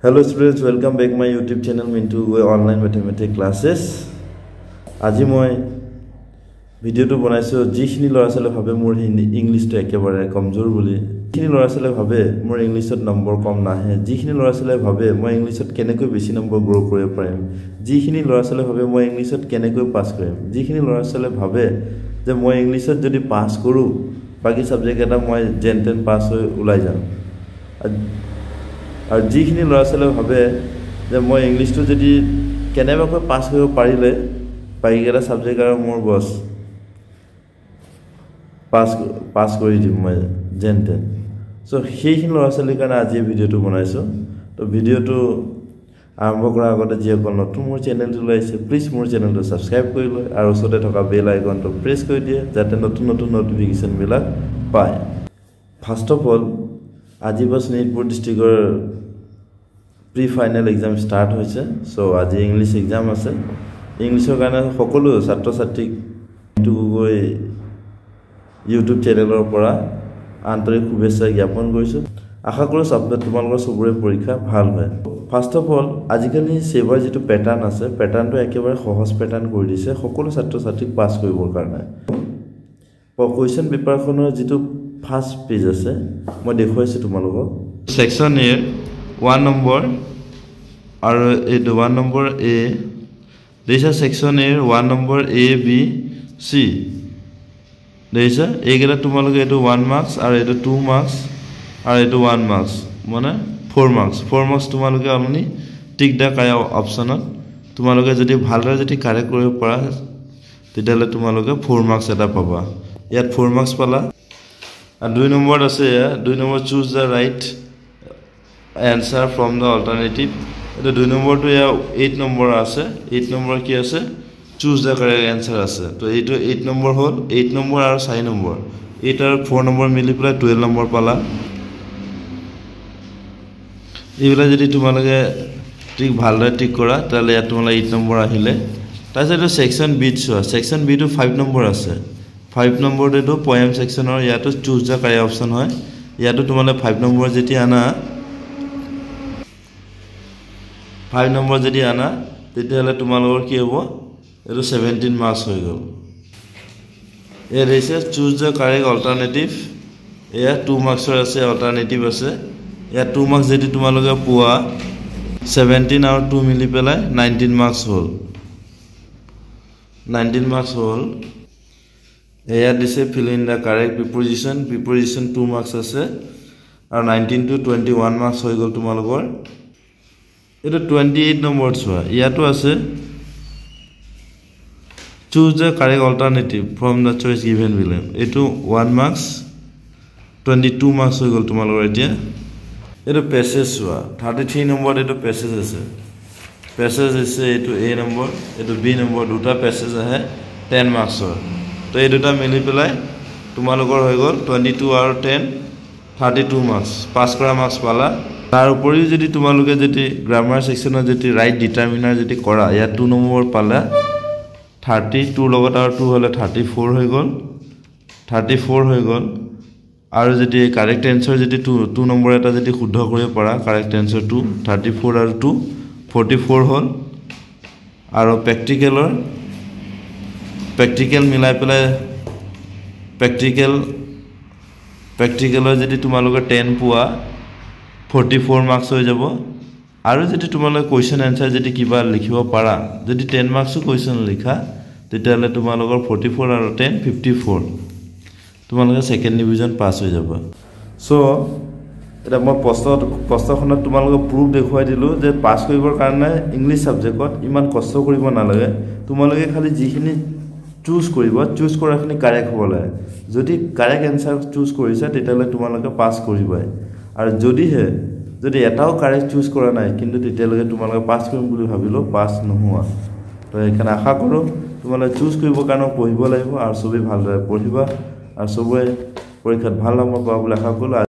Hello students, welcome back my YouTube channel Mintu Goy Online Mathematics Classes. Aji moi video to banaiso jikhini lora sale bhabe mor English to ekebare kamjor boli. Jikhini lora sale bhabe mor English ot number kom nahe. Jikhini lora sale bhabe moi English ot kenekoi beshi number grow koribo parim. Jikhini lora sale bhabe moi English ot kenekoi pass korim. Jikhini lora sale bhabe je moi English ot jodi pass koru baki subject eta moi jenten pass hoi ulai jam. আৰু যিখিনি লৰা ছোৱালী ভাবে যে মই ইংলিশটো যদি কেনেবাকৈ pass কৰিব পাৰিলে বাইকেটা সাবজেক্ট আৰু মোৰ বস পাস কৰি দিম মই জেনতে সো সেইখিনি লৰা ছোৱালীৰ কাৰণে আজি ভিডিওটো বনাইছো তো ভিডিওটো আৰম্ভ কৰাৰ আগতে যি অকল নতুন মোৰ চেনেলটো লাইছে প্লিজ মোৰ চেনেলটো সাবস্ক্ৰাইব কৰি লয় আৰু ওচৰতে থকা বেল আইকনটো প্ৰেছ কৰি দিয়ে যাতে নতুন নতুন নোটিফিকেশন বিলাক পায় ফাৰ্স্ট অফ অল আজি বস Nilpur ডিস্ট্ৰিক্টৰ pre final exam start হৈছে সো আজি ইংলিশ এক্সাম আছে ইংলিশৰ কাৰণে সকলো ছাত্ৰ ছাত্ৰীক গৈ ইউটিউব চেনেলৰ পৰা আন্তৰিক শুভেচ্ছা জ্ঞাপন কৰিছো আশা কৰো তোমালোকৰ সবৰে পৰীক্ষা ভাল হয় ফাৰ্স্ট অফ অল আজিকালি সেভাৰ যেটো প্যাটাৰ্ন আছে প্যাটাৰ্নটো একেবাৰে সহজ প্যাটাৰ্ন কৰি দিছে সকলো ছাত্ৰ ছাত্ৰীক পাস কৰিবৰ কাৰণে কোৱেশ্চন পেপাৰখনৰ যেটো ফাৰ্স্ট পেজ আছে মই দেখুৱাইছো তোমালোকক section A 1 number or a 1 number A. This is section A 1 number A B C. This is A geta tomorrow get 1 marks or 2 marks or 1 marks. Mona 4 marks. 4 marks tomorrow get only tick the kaya option. Tomorrow get the bhalra the correct para the della tomorrow get 4 marks at a papa. Yet 4 marks pala. And do number say do number choose the right answer from the alternative. The 2 number to 8 number ase 8 number ki ase choose the correct answer ase to 8 number hol 8 number ar 6 number 8 ar 4 number mili pula 12 number pala ibila jodi tumaloge ঠিক ভালদৰে ঠিক কৰা তালে ইয়াত তোমালা 8 নম্বৰ আহিলে তাৰপিছত section B section B to 5 নম্বৰ আছে 5 নম্বৰ দেটো পোয়েম সেকশনৰ ইয়াতো চুজ দা কাৰেক্ট অপচন হয় ইয়াতো তোমালা 5 নম্বৰ যেতি আনা 5 নম্বৰ যদি আনা তেতিয়ালে তোমালোকৰ কি হ'ব এটো 17 মাৰ্কস হৈ গল এ ৰেছে চুজ দা কাৰেক্ট অল্টাৰনেটিভ এয়া 2 মাৰ্কসৰ আছে অল্টাৰনেটিভ আছে এয়া 2 মাৰ্কস যদি তোমালোকে পোৱা 17 আৰু 2 মিলি পেলাই 19 মার্কস হল 19 মার্কস হল এয়া দিছে fill in the correct preposition 2 marks আছে আৰু 19 to 21 মাৰ্কস হৈ গল তোমালোকৰ এটা 28 নম্বৰ চোৱা ইয়াতো আছে choose the correct alternative from the choice given below এটো 1 marks 22 marks হৈ গল তোমালোকৰ এতিয়া এটো প্যাসেজ চোৱা 33 নম্বৰ এটো প্যাসেজ আছে এটো A নম্বৰ এটো B নম্বৰ দুটা প্যাসেজ আহে 10 marksৰ তো এই দুটা মিলি পেলাই তোমালোকৰ হৈ গল 22 আৰু 10 32 marks পাস কৰা marks পালা তাৰ উপৰিও যদি তোমালোকে যদি গ্ৰামাৰ সেকশনৰ যদি ৰাইট ডিটাৰমিনাৰ যদি কৰা ইয়া 2 নম্বৰ পালা 32 লগত আৰু 2 হলে 34 হৈ গল আৰু যদি কাৰেক্ট আনসাৰ যদি 2 নম্বৰ এটা যদি শুদ্ধ কৰিব পাৰা কাৰেক্ট আনসাৰ 2 34 আৰু 2 44 হল আৰু প্ৰ্যাকটিক্যাল মিলাই পেলাই প্ৰ্যাকটিক্যালৰ যদি তোমালোকে 10 পোৱা 44 মাৰ্কস হৈ যাব আৰু যদি তোমালোকে কোৱেশ্চন আনসাৰ যদি কিবা লিখিব পাৰা যদি 10 মাৰ্কস কোৱেশ্চন লিখা তেতিয়ালে তোমালোকৰ 44 আৰু 10 54 তোমালোকে সেকেন্ড ডিভিজন পাস হৈ যাব সো এটা মই প্ৰশ্নখনত তোমালোকে প্ৰুফ দেখুৱাই দিলো যে পাস কৰিবৰ কাৰণে ইংলিশ সাবজেক্টত ইমান কষ্ট কৰিব নালাগে তোমালোকে খালি যিখিনি চুজ কৰাখিনি কাৰেক্ট হ'ব লাগে যদি কাৰেক্ট আনসাৰ চুজ কৰিছা তেতিয়ালে তোমালোকে পাস কৰিবাই আৰু যদি এটাও কাৰেক্ট চুজ কৰা নাই কিন্তু তেতিয়ালৈকে তোমালোকে পাস কৰিম বুলি ভাবিলো পাস নোহোৱা তো এখানে আশা কৰো তোমালোকে চুজ কৰিবৰ কাৰণে পঢ়িব লাগিব আৰু সবে ভালদৰে পঢ়িবা আৰু সবে পৰীক্ষাত ভাল নম্বৰ পাব বুলি আশা কৰো